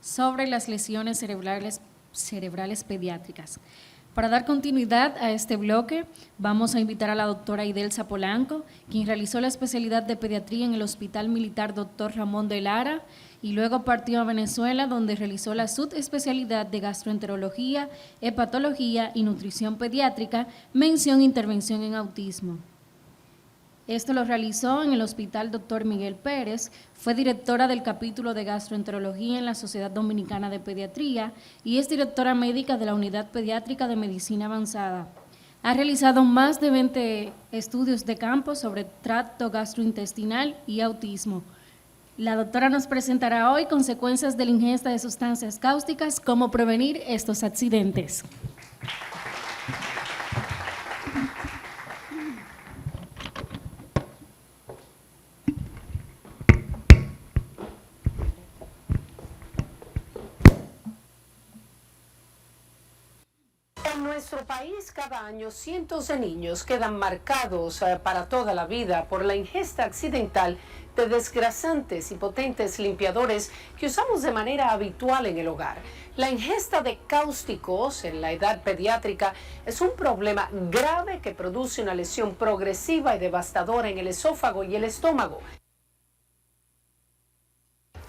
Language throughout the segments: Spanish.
sobre las lesiones cerebrales pediátricas. Para dar continuidad a este bloque, vamos a invitar a la doctora Idelsa Polanco, quien realizó la especialidad de pediatría en el Hospital Militar Dr. Ramón de Lara y luego partió a Venezuela, donde realizó la subespecialidad de gastroenterología, hepatología y nutrición pediátrica, mención intervención en autismo. Esto lo realizó en el Hospital Dr. Miguel Pérez, fue directora del capítulo de gastroenterología en la Sociedad Dominicana de Pediatría y es directora médica de la Unidad Pediátrica de Medicina Avanzada. Ha realizado más de 20 estudios de campo sobre tracto gastrointestinal y autismo. La doctora nos presentará hoy consecuencias de la ingesta de sustancias cáusticas, cómo prevenir estos accidentes. En nuestro país, cada año, cientos de niños quedan marcados para toda la vida por la ingesta accidental de desgrasantes y potentes limpiadores que usamos de manera habitual en el hogar. La ingesta de cáusticos en la edad pediátrica es un problema grave que produce una lesión progresiva y devastadora en el esófago y el estómago.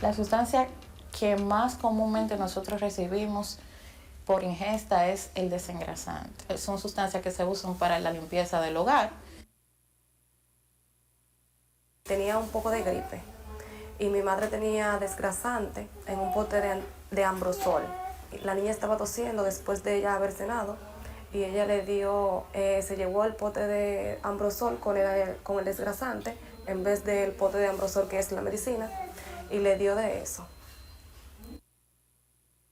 La sustancia que más comúnmente nosotros recibimos por ingesta es el desengrasante. Son sustancias que se usan para la limpieza del hogar. Tenía un poco de gripe y mi madre tenía desgrasante en un pote de Ambrosol. La niña estaba tosiendo después de ella haber cenado y ella le dio, se llevó el pote de Ambrosol con el desgrasante en vez del pote de Ambrosol, que es la medicina, y le dio de eso.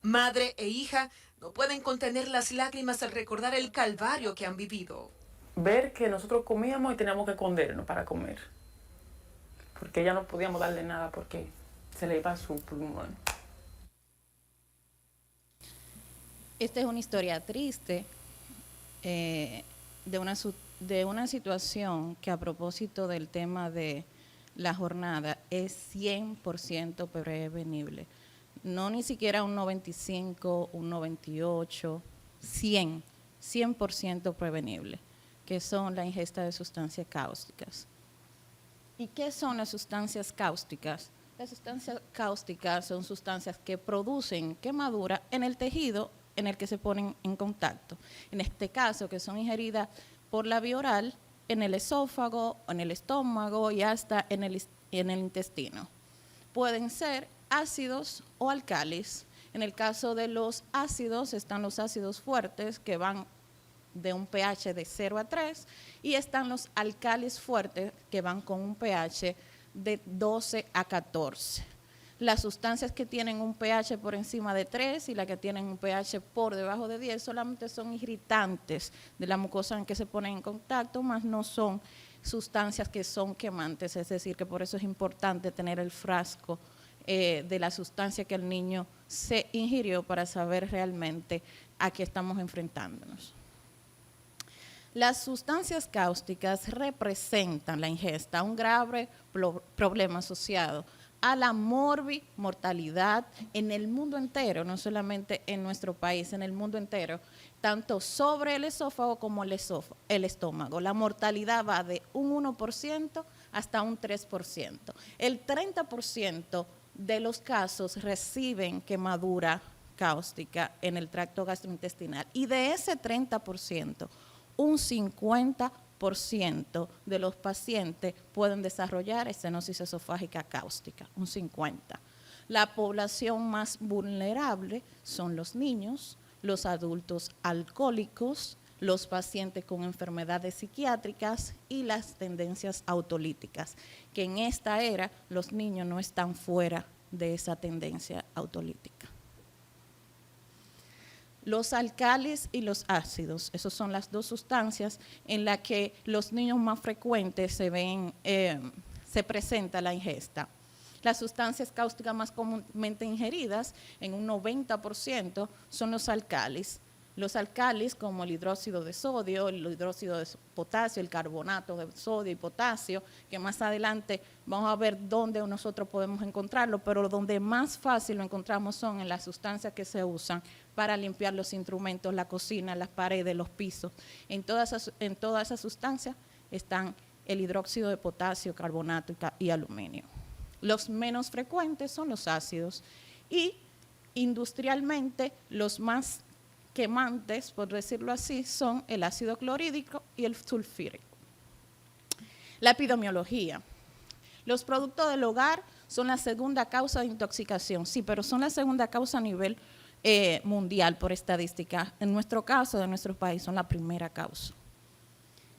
Madre e hija no pueden contener las lágrimas al recordar el calvario que han vivido. Ver que nosotros comíamos y teníamos que escondernos para comer, porque ya no podíamos darle nada porque se le iba su pulmón. Esta es una historia triste de una situación que, a propósito del tema de la jornada, es 100% prevenible. No ni siquiera un 95, un 98, 100% prevenible, que son la ingesta de sustancias cáusticas. ¿Y qué son las sustancias cáusticas? Las sustancias cáusticas son sustancias que producen quemadura en el tejido en el que se ponen en contacto. En este caso, que son ingeridas por la vía oral, en el esófago, en el estómago y hasta en el intestino. Pueden ser ácidos o alcalis. En el caso de los ácidos, están los ácidos fuertes, que van de un pH de 0 a 3, y están los alcalis fuertes, que van con un pH de 12 a 14. Las sustancias que tienen un pH por encima de 3 y las que tienen un pH por debajo de 10 solamente son irritantes de la mucosa en que se ponen en contacto, más no son sustancias que son quemantes, es decir, que por eso es importante tener el frasco de la sustancia que el niño se ingirió para saber realmente a qué estamos enfrentándonos. Las sustancias cáusticas representan la ingesta, un grave problema asociado a la mortalidad en el mundo entero, no solamente en nuestro país, en el mundo entero, tanto sobre el esófago como el estómago. La mortalidad va de un 1% hasta un 3%. El 30% de los casos reciben quemadura cáustica en el tracto gastrointestinal, y de ese 30%, un 50% de los pacientes pueden desarrollar estenosis esofágica cáustica, un 50%. La población más vulnerable son los niños, los adultos alcohólicos, los pacientes con enfermedades psiquiátricas y las tendencias autolíticas, que en esta era los niños no están fuera de esa tendencia autolítica. Los alcalis y los ácidos, esas son las dos sustancias en las que los niños más frecuentes se presenta la ingesta. Las sustancias cáusticas más comúnmente ingeridas, en un 90%, son los alcalis. Los alcalis, como el hidróxido de sodio, el hidróxido de potasio, el carbonato de sodio y potasio, que más adelante vamos a ver dónde nosotros podemos encontrarlo, pero donde más fácil lo encontramos son en las sustancias que se usan para limpiar los instrumentos, la cocina, las paredes, los pisos. En todas esas sustancias están el hidróxido de potasio, carbonato y aluminio. Los menos frecuentes son los ácidos y industrialmente los más quemantes, por decirlo así, son el ácido clorhídrico y el sulfúrico. La epidemiología. Los productos del hogar son la segunda causa de intoxicación, sí, pero son la segunda causa a nivel mundial por estadística. En nuestro caso, de nuestro país, son la primera causa.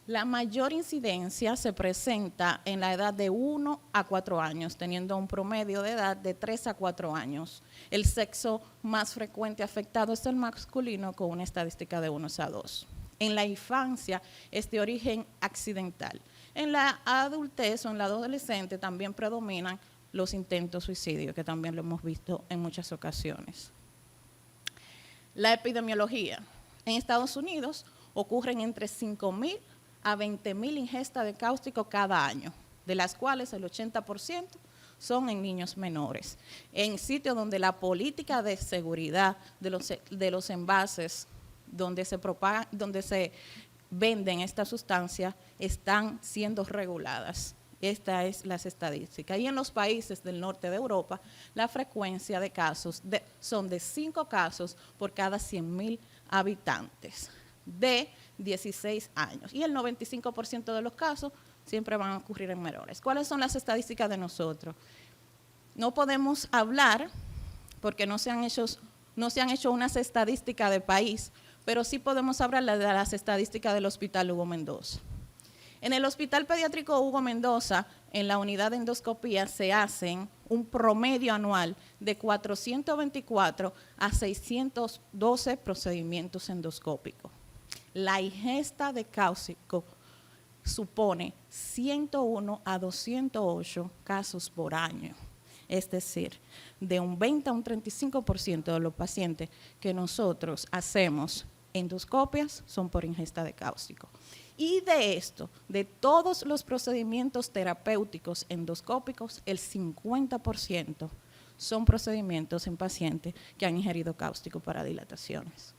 La mayor incidencia se presenta en la edad de 1 a 4 años, teniendo un promedio de edad de 3 a 4 años. El sexo más frecuente afectado es el masculino, con una estadística de 1 a 2. En la infancia es de origen accidental. En la adultez o en la adolescente también predominan los intentos suicidios, que también lo hemos visto en muchas ocasiones. La epidemiología. En Estados Unidos ocurren entre 5.000 a 20.000 ingestas de cáustico cada año, de las cuales el 80% son en niños menores. En sitios donde la política de seguridad de los envases donde se venden estas sustancias están siendo reguladas. Estas es las estadísticas. Y en los países del norte de Europa, la frecuencia de casos son de 5 casos por cada 100.000 habitantes de 16 años. Y el 95% de los casos siempre van a ocurrir en menores. ¿Cuáles son las estadísticas de nosotros? No podemos hablar porque no se han hecho unas estadísticas de país, pero sí podemos hablar de las estadísticas del Hospital Hugo Mendoza. En el Hospital Pediátrico Hugo Mendoza, en la unidad de endoscopía, se hacen un promedio anual de 424 a 612 procedimientos endoscópicos. La ingesta de cáustico supone 101 a 208 casos por año. Es decir, de un 20 a un 35% de los pacientes que nosotros hacemos endoscopias son por ingesta de cáustico. Y de esto, de todos los procedimientos terapéuticos endoscópicos, el 50% son procedimientos en pacientes que han ingerido cáustico para dilataciones.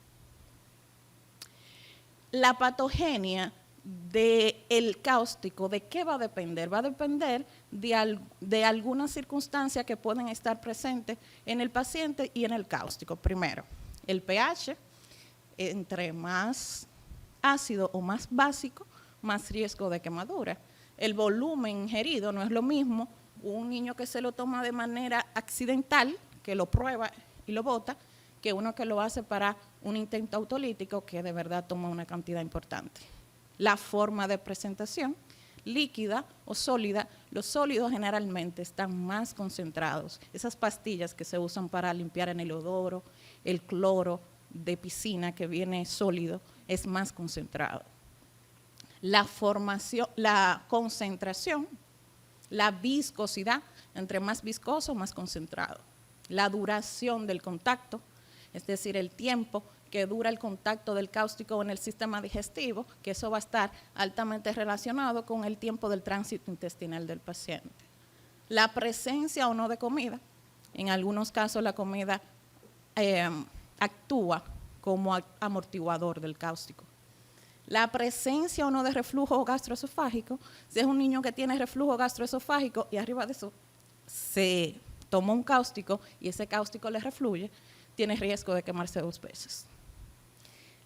La patogenia del cáustico, ¿de qué va a depender? Va a depender de algunas circunstancias que pueden estar presentes en el paciente y en el cáustico. Primero, el pH, entre más ácido o más básico, más riesgo de quemadura. El volumen ingerido no es lo mismo un niño que se lo toma de manera accidental, que lo prueba y lo bota, que uno que lo hace para un intento autolítico que de verdad toma una cantidad importante. La forma de presentación, líquida o sólida, los sólidos generalmente están más concentrados. Esas pastillas que se usan para limpiar en el inodoro, el cloro de piscina que viene sólido, es más concentrado. La concentración, la viscosidad, entre más viscoso, más concentrado. La duración del contacto, es decir, el tiempo que dura el contacto del cáustico en el sistema digestivo, que eso va a estar altamente relacionado con el tiempo del tránsito intestinal del paciente. La presencia o no de comida, en algunos casos la comida actúa como amortiguador del cáustico. La presencia o no de reflujo gastroesofágico, si es un niño que tiene reflujo gastroesofágico y arriba de eso se toma un cáustico y ese cáustico le refluye, tiene riesgo de quemarse 2 veces.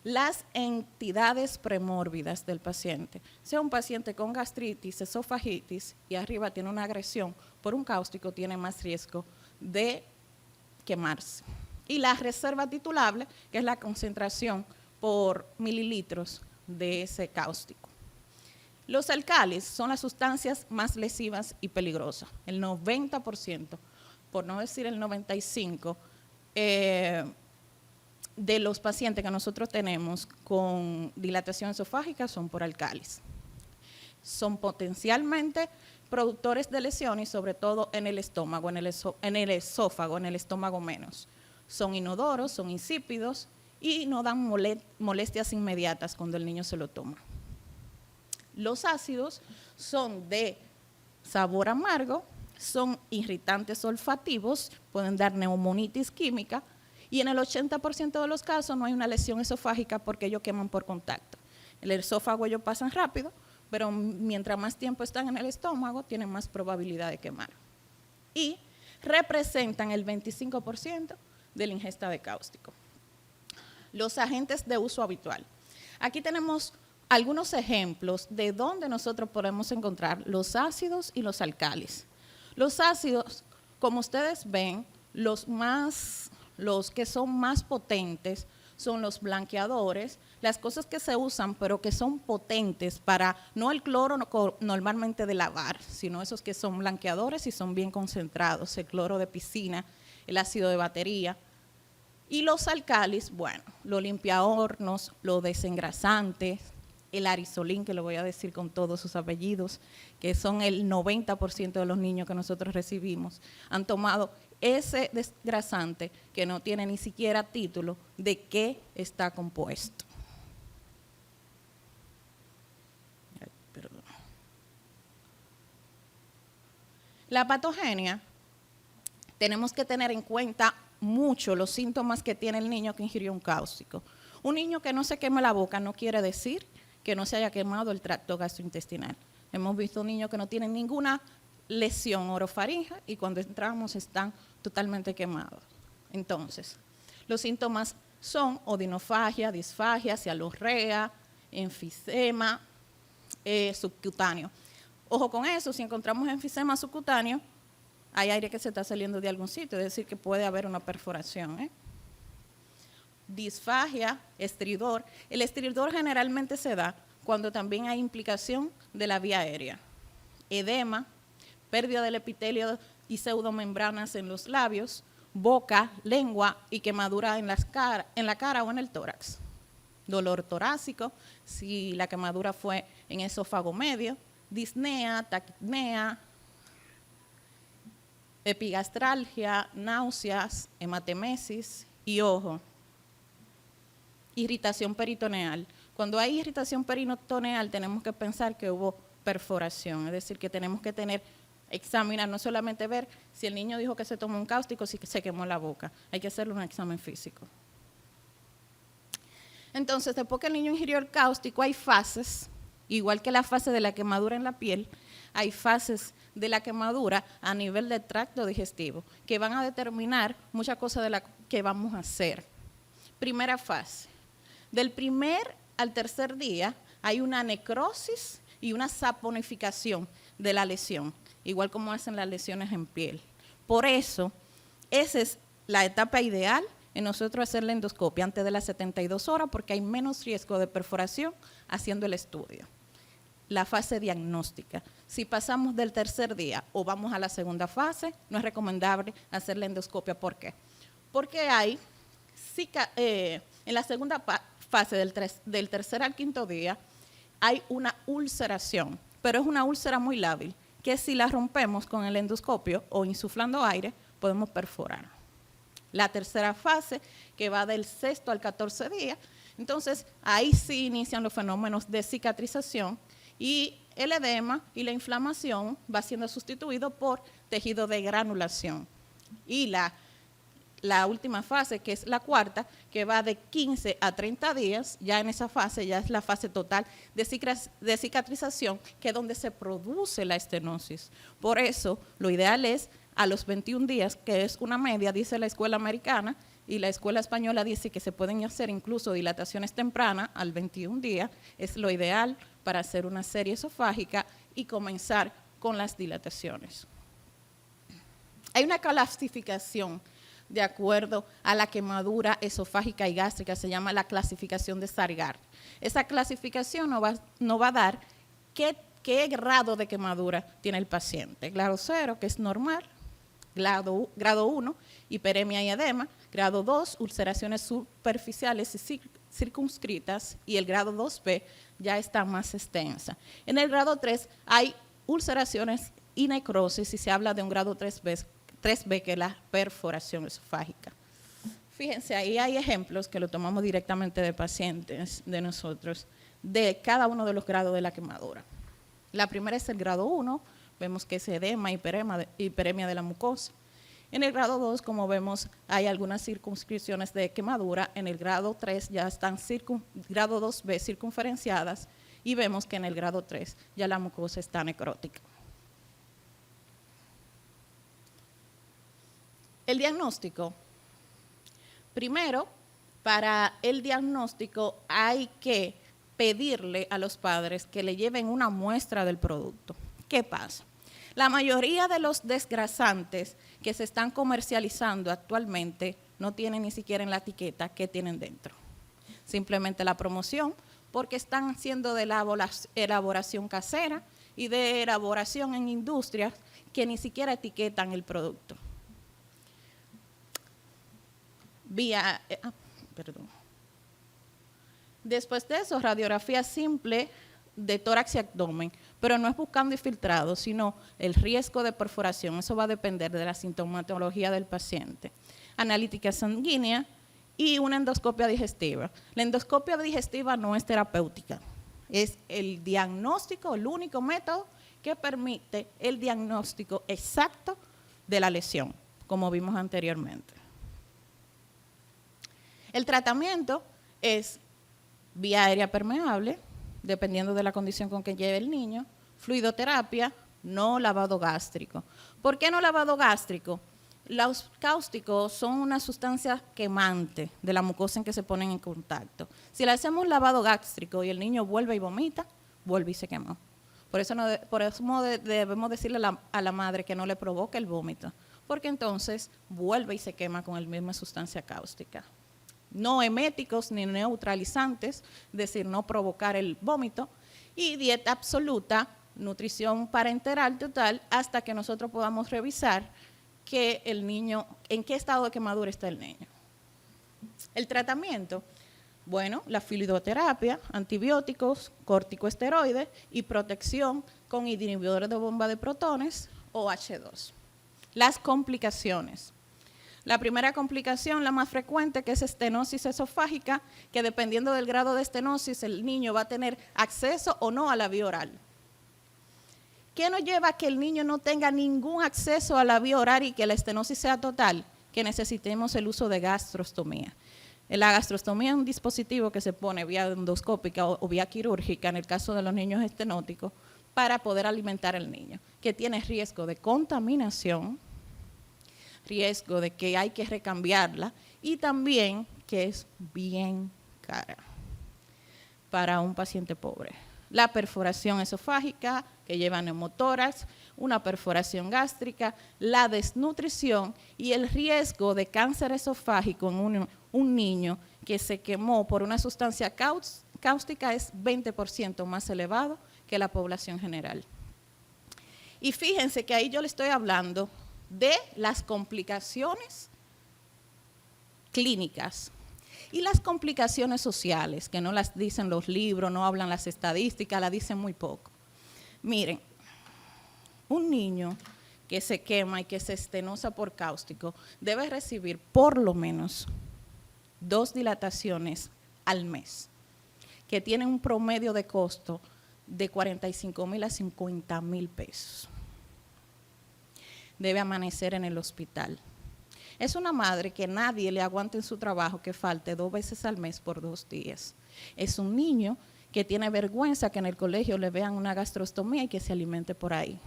Las entidades premórbidas del paciente, sea un paciente con gastritis, esofagitis y arriba tiene una agresión por un cáustico, tiene más riesgo de quemarse. Y la reserva titulable, que es la concentración por mililitros de ese cáustico. Los alcalis son las sustancias más lesivas y peligrosas. El 90%, por no decir el 95%, de los pacientes que nosotros tenemos con dilatación esofágica son por alcalis. Son potencialmente productores de lesiones, sobre todo en el estómago, en el esófago, en el estómago menos. Son inodoros, son insípidos y no dan molestias inmediatas cuando el niño se lo toma. Los ácidos son de sabor amargo, son irritantes olfativos, pueden dar neumonitis química y en el 80% de los casos no hay una lesión esofágica porque ellos queman por contacto. El esófago ellos pasan rápido, pero mientras más tiempo están en el estómago, tienen más probabilidad de quemar. Y representan el 25% de la ingesta de cáustico. Los agentes de uso habitual. Aquí tenemos algunos ejemplos de dónde nosotros podemos encontrar los ácidos y los alcalis. Los ácidos, como ustedes ven, los que son más potentes son los blanqueadores, las cosas que se usan pero que son potentes para, no el cloro normalmente de lavar, sino esos que son blanqueadores y son bien concentrados, el cloro de piscina, el ácido de batería. Y los alcalis, bueno, los limpiahornos, los desengrasantes, el arizolín, que lo voy a decir con todos sus apellidos, que son el 90% de los niños que nosotros recibimos, han tomado ese desgrasante que no tiene ni siquiera título de qué está compuesto. Ay, perdón. La patogenia, tenemos que tener en cuenta mucho los síntomas que tiene el niño que ingirió un cáustico. Un niño que no se queme la boca no quiere decir que no se haya quemado el tracto gastrointestinal. Hemos visto niños que no tienen ninguna lesión orofaringea y cuando entramos están totalmente quemados. Entonces, los síntomas son odinofagia, disfagia, cialorrea, enfisema subcutáneo. Ojo con eso, si encontramos enfisema subcutáneo, hay aire que se está saliendo de algún sitio, es decir, que puede haber una perforación. Disfagia, estridor. El estridor generalmente se da cuando también hay implicación de la vía aérea. Edema, pérdida del epitelio y pseudomembranas en los labios, boca, lengua y quemadura en la cara o en el tórax. Dolor torácico, si la quemadura fue en esófago medio, disnea, taquipnea, epigastralgia, náuseas, hematemesis y ojo, irritación peritoneal. Cuando hay irritación peritoneal tenemos que pensar que hubo perforación, es decir, que tenemos que examinar, no solamente ver si el niño dijo que se tomó un cáustico, si se quemó la boca, hay que hacerle un examen físico. Entonces, después que el niño ingirió el cáustico, hay fases, igual que la fase de la quemadura en la piel, hay fases de la quemadura a nivel del tracto digestivo, que van a determinar muchas cosas de las que vamos a hacer. Primera fase, del primer al tercer día hay una necrosis y una saponificación de la lesión, igual como hacen las lesiones en piel. Por eso, esa es la etapa ideal en nosotros hacer la endoscopia antes de las 72 horas porque hay menos riesgo de perforación haciendo el estudio. La fase diagnóstica. Si pasamos del tercer día o vamos a la segunda fase, no es recomendable hacer la endoscopia. ¿Por qué? Porque hay, en la segunda fase del tercer al quinto día, hay una ulceración, pero es una úlcera muy lábil, que si la rompemos con el endoscopio o insuflando aire, podemos perforar. La tercera fase, que va del sexto al 14 día, entonces ahí sí inician los fenómenos de cicatrización y el edema y la inflamación va siendo sustituido por tejido de granulación. Y la última fase, que es la cuarta, que va de 15 a 30 días, ya en esa fase ya es la fase total de cicatrización, que es donde se produce la estenosis. Por eso, lo ideal es a los 21 días, que es una media, dice la escuela americana, y la escuela española dice que se pueden hacer incluso dilataciones tempranas al 21 días, es lo ideal para hacer una serie esofágica y comenzar con las dilataciones. Hay una clasificación de acuerdo a la quemadura esofágica y gástrica, se llama la clasificación de Stargardt. Esa clasificación nos va a dar qué grado de quemadura tiene el paciente. Grado 0, que es normal, grado 1, hiperemia y edema, grado 2, ulceraciones superficiales y circunscritas, y el grado 2B ya está más extensa. En el grado 3 hay ulceraciones y necrosis y se habla de un grado 3B, que es la perforación esofágica. Fíjense, ahí hay ejemplos que lo tomamos directamente de pacientes de nosotros, de cada uno de los grados de la quemadura. La primera es el grado 1, vemos que es edema, hiperemia de la mucosa. En el grado 2, como vemos, hay algunas circunscripciones de quemadura. En el grado 3 ya están grado 2B circunferenciadas y vemos que en el grado 3 ya la mucosa está necrótica. El diagnóstico. Primero, para el diagnóstico hay que pedirle a los padres que le lleven una muestra del producto. ¿Qué pasa? La mayoría de los desgrasantes que se están comercializando actualmente no tienen ni siquiera en la etiqueta qué tienen dentro. Simplemente la promoción, porque están siendo de elaboración casera y de elaboración en industrias que ni siquiera etiquetan el producto. Después de eso, radiografía simple de tórax y abdomen, pero no es buscando infiltrado, sino el riesgo de perforación. Eso va a depender de la sintomatología del paciente. Analítica sanguínea y una endoscopia digestiva. La endoscopia digestiva no es terapéutica, es el diagnóstico, el único método que permite el diagnóstico exacto de la lesión, como vimos anteriormente. El tratamiento es vía aérea permeable, dependiendo de la condición con que lleve el niño, fluidoterapia, no lavado gástrico. ¿Por qué no lavado gástrico? Los cáusticos son una sustancia quemante de la mucosa en que se ponen en contacto. Si le hacemos lavado gástrico y el niño vuelve y vomita, vuelve y se quemó. Por eso debemos decirle a la madre que no le provoque el vómito, porque entonces vuelve y se quema con la misma sustancia cáustica. No eméticos ni neutralizantes, es decir, no provocar el vómito, y dieta absoluta, nutrición parenteral total, hasta que nosotros podamos revisar que el niño, en qué estado de quemadura está el niño. El tratamiento, bueno, la fluidoterapia, antibióticos, corticosteroides y protección con inhibidores de bomba de protones o H2. Las complicaciones. La primera complicación, la más frecuente, que es estenosis esofágica, que dependiendo del grado de estenosis, el niño va a tener acceso o no a la vía oral. ¿Qué nos lleva a que el niño no tenga ningún acceso a la vía oral y que la estenosis sea total? Que necesitemos el uso de gastrostomía. La gastrostomía es un dispositivo que se pone vía endoscópica o vía quirúrgica, en el caso de los niños estenóticos, para poder alimentar al niño, que tiene riesgo de contaminación, riesgo de que hay que recambiarla y también que es bien cara para un paciente pobre. La perforación esofágica que lleva neumotórax, una perforación gástrica, la desnutrición y el riesgo de cáncer esofágico en un niño que se quemó por una sustancia cáustica es 20% más elevado que la población general. Y fíjense que ahí yo le estoy hablando de las complicaciones clínicas y las complicaciones sociales, que no las dicen los libros, no hablan las estadísticas, las dicen muy poco. Miren, un niño que se quema y que se estenosa por cáustico debe recibir por lo menos 2 dilataciones al mes, que tienen un promedio de costo de 45,000 a 50,000 pesos. Debe amanecer en el hospital. Es una madre que nadie le aguante en su trabajo que falte 2 veces al mes por 2 días. Es un niño que tiene vergüenza que en el colegio le vean una gastrostomía y que se alimente por ahí.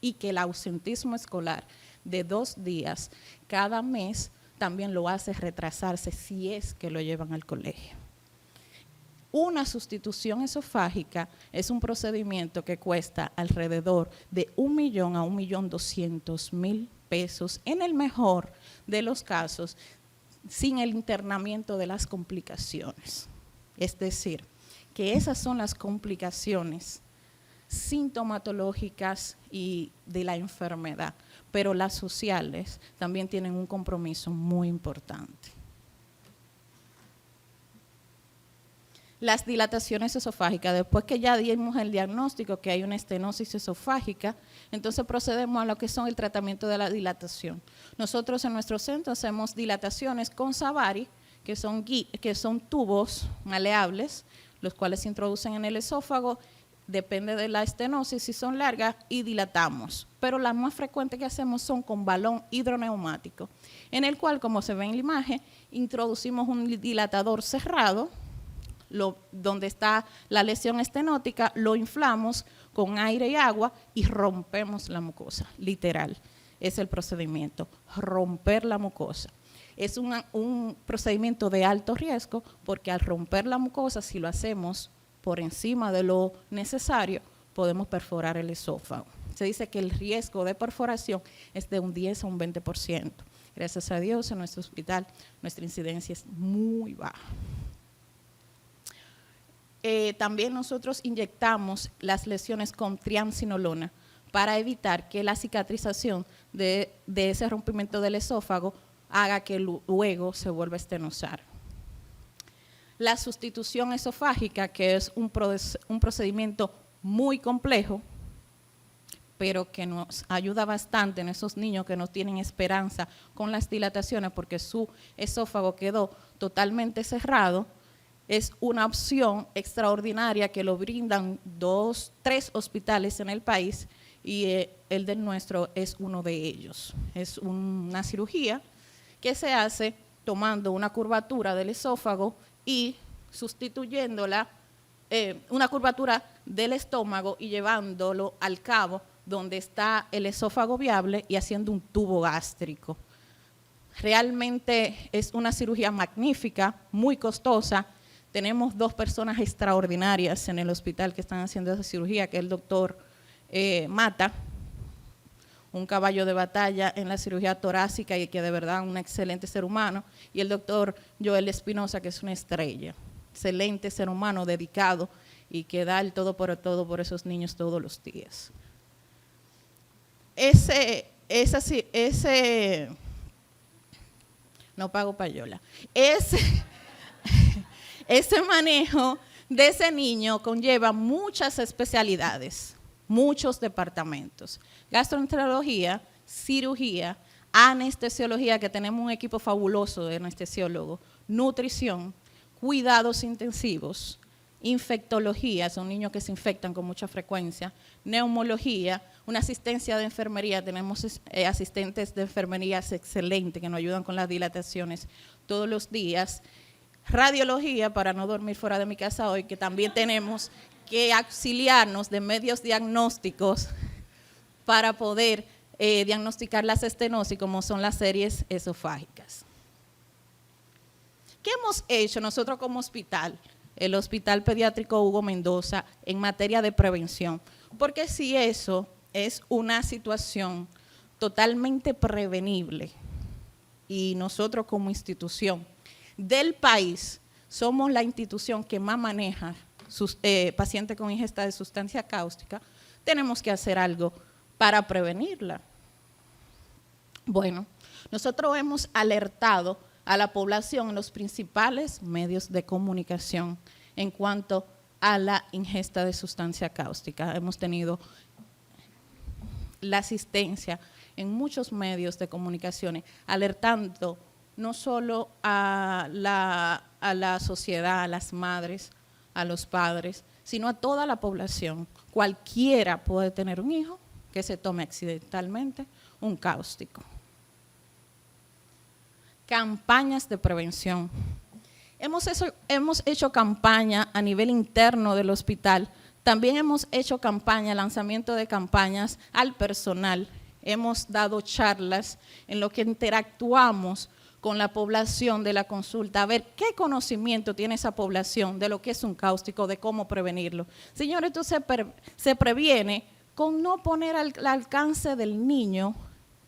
Y que el ausentismo escolar de 2 días cada mes también lo hace retrasarse si es que lo llevan al colegio. Una sustitución esofágica es un procedimiento que cuesta alrededor de 1 millón a 1.200.000 pesos, en el mejor de los casos, sin el internamiento de las complicaciones. Es decir, que esas son las complicaciones sintomatológicas y de la enfermedad, pero las sociales también tienen un compromiso muy importante. las dilataciones esofágicas. Después que ya dimos el diagnóstico que hay una estenosis esofágica, entonces procedemos a lo que son el tratamiento de la dilatación. Nosotros en nuestro centro hacemos dilataciones con Savari, que son tubos maleables, los cuales se introducen en el esófago, depende de la estenosis, si son largas, y dilatamos. Pero las más frecuentes que hacemos son con balón hidroneumático, en el cual, como se ve en la imagen, introducimos un dilatador cerrado, donde está la lesión estenótica, lo inflamos con aire y agua y rompemos la mucosa, literal. Es el procedimiento, romper la mucosa. Es un procedimiento de alto riesgo porque al romper la mucosa, si lo hacemos por encima de lo necesario, podemos perforar el esófago. Se dice que el riesgo de perforación es de un 10 a un 20%. Gracias a Dios, en nuestro hospital nuestra incidencia es muy baja. También nosotros inyectamos las lesiones con triamcinolona para evitar que la cicatrización de ese rompimiento del esófago haga que luego se vuelva a estenosar. La sustitución esofágica, que es un procedimiento muy complejo, pero que nos ayuda bastante en esos niños que no tienen esperanza con las dilataciones porque su esófago quedó totalmente cerrado, es una opción extraordinaria que lo brindan 2, 3 hospitales en el país y el del nuestro es uno de ellos. Es una cirugía que se hace tomando una curvatura del esófago y sustituyéndola, una curvatura del estómago y llevándolo al cabo donde está el esófago viable y haciendo un tubo gástrico. Realmente es una cirugía magnífica, muy costosa. Tenemos 2 personas extraordinarias en el hospital que están haciendo esa cirugía, que es el doctor Mata, un caballo de batalla en la cirugía torácica y que de verdad es un excelente ser humano, y el doctor Joel Espinosa, que es una estrella, excelente ser humano, dedicado y que da el todo por esos niños todos los días. No pago payola. Ese manejo de ese niño conlleva muchas especialidades, muchos departamentos. Gastroenterología, cirugía, anestesiología, que tenemos un equipo fabuloso de anestesiólogos, nutrición, cuidados intensivos, infectología, son niños que se infectan con mucha frecuencia, neumología, una asistencia de enfermería, tenemos asistentes de enfermería excelentes que nos ayudan con las dilataciones todos los días. Radiología, para no dormir fuera de mi casa hoy, que también tenemos que auxiliarnos de medios diagnósticos para poder diagnosticar las estenosis, como son las series esofágicas. ¿Qué hemos hecho nosotros como hospital, el Hospital Pediátrico Hugo Mendoza, en materia de prevención? Porque si eso es una situación totalmente prevenible y nosotros como institución del país somos la institución que más maneja sus pacientes con ingesta de sustancia cáustica, tenemos que hacer algo para prevenirla. Bueno, nosotros hemos alertado a la población en los principales medios de comunicación en cuanto a la ingesta de sustancia cáustica. Hemos tenido la asistencia en muchos medios de comunicación alertando no solo a la sociedad, a las madres, a los padres, sino a toda la población. Cualquiera puede tener un hijo que se tome accidentalmente un cáustico. Campañas de prevención. Hemos hecho campaña a nivel interno del hospital, también hemos hecho campaña, lanzamiento de campañas al personal, hemos dado charlas en lo que interactuamos con la población de la consulta, a ver qué conocimiento tiene esa población de lo que es un cáustico, de cómo prevenirlo. Señores, esto se previene con no poner al alcance del niño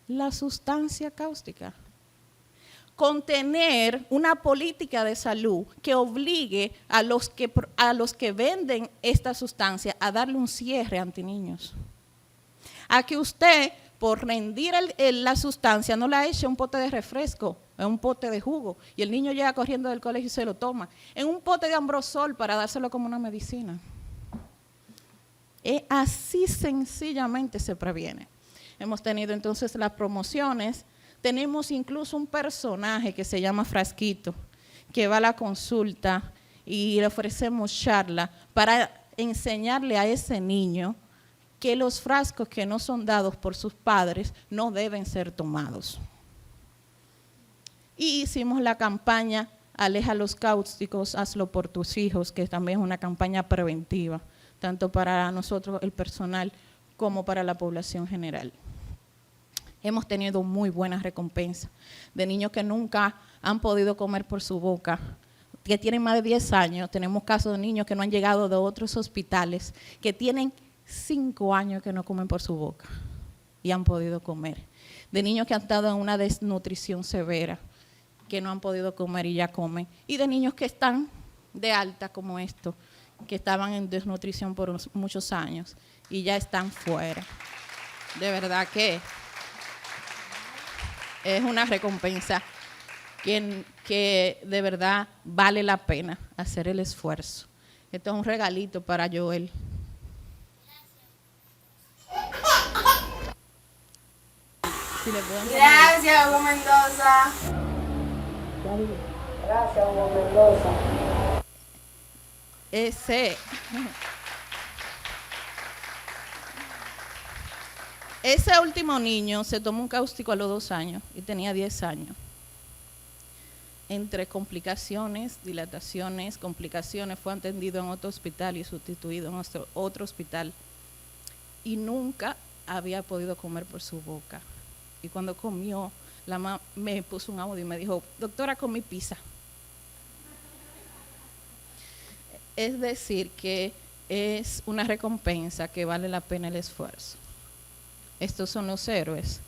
la sustancia cáustica. Con tener una política de salud que obligue a los que venden esta sustancia a darle un cierre ante niños. A que usted, por rendir la sustancia, no la eche un pote de refresco en un pote de jugo, y el niño llega corriendo del colegio y se lo toma, en un pote de Ambrosol para dárselo como una medicina. Así sencillamente se previene. Hemos tenido entonces las promociones, tenemos incluso un personaje que se llama Frasquito, que va a la consulta y le ofrecemos charla para enseñarle a ese niño que los frascos que no son dados por sus padres no deben ser tomados. Y hicimos la campaña Aleja los cáusticos, hazlo por tus hijos, que también es una campaña preventiva, tanto para nosotros, el personal, como para la población general. Hemos tenido muy buenas recompensas de niños que nunca han podido comer por su boca, que tienen más de 10 años. Tenemos casos de niños que no han llegado de otros hospitales, que tienen 5 años que no comen por su boca y han podido comer. De niños que han estado en una desnutrición severa, que no han podido comer y ya comen. Y de niños que están de alta como esto, que estaban en desnutrición por muchos años y ya están fuera. De verdad que es una recompensa que de verdad vale la pena hacer el esfuerzo. Esto es un regalito para Joel. Si le pueden poner. Gracias, Hugo Mendoza. Gracias, Hugo Mendoza. Ese último niño se tomó un cáustico a los 2 años y tenía 10 años. Entre complicaciones, dilataciones, complicaciones, fue atendido en otro hospital y sustituido en otro hospital. Y nunca había podido comer por su boca. Y cuando comió, la mamá me puso un audio y me dijo, doctora, comí pizza. Es decir, que es una recompensa que vale la pena el esfuerzo. Estos son los héroes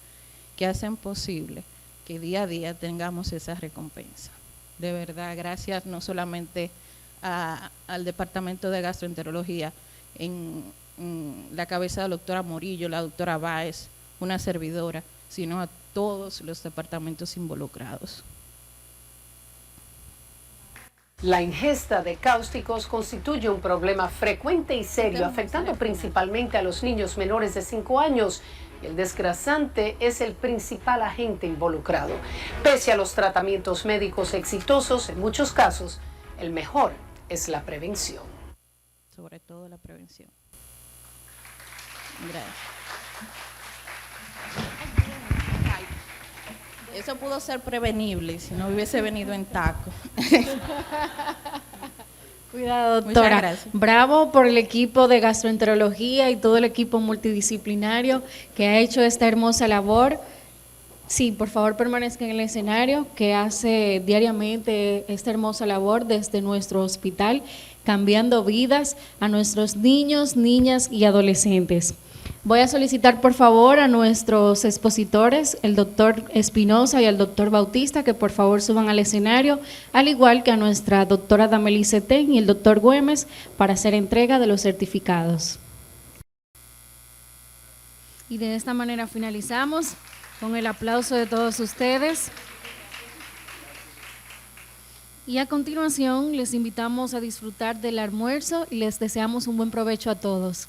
que hacen posible que día a día tengamos esa recompensa. De verdad, gracias no solamente al Departamento de Gastroenterología, en la cabeza de la doctora Morillo, la doctora Báez, una servidora, sino a todos los departamentos involucrados. La ingesta de cáusticos constituye un problema frecuente y serio, afectando principalmente a los niños menores de 5 años. Y el desgrasante es el principal agente involucrado. Pese a los tratamientos médicos exitosos, en muchos casos, el mejor es la prevención. Sobre todo la prevención. Gracias. Eso pudo ser prevenible si no hubiese venido en taco. Cuidado, Muchas doctora. gracias. Bravo por el equipo de gastroenterología y todo el equipo multidisciplinario que ha hecho esta hermosa labor. Sí, por favor permanezca en el escenario, que hace diariamente esta hermosa labor desde nuestro hospital, cambiando vidas a nuestros niños, niñas y adolescentes. Voy a solicitar por favor a nuestros expositores, el doctor Espinosa y al doctor Bautista, que por favor suban al escenario, al igual que a nuestra doctora Damelí Cetén y el doctor Güemes, para hacer entrega de los certificados. Y de esta manera finalizamos con el aplauso de todos ustedes. Y a continuación les invitamos a disfrutar del almuerzo y les deseamos un buen provecho a todos.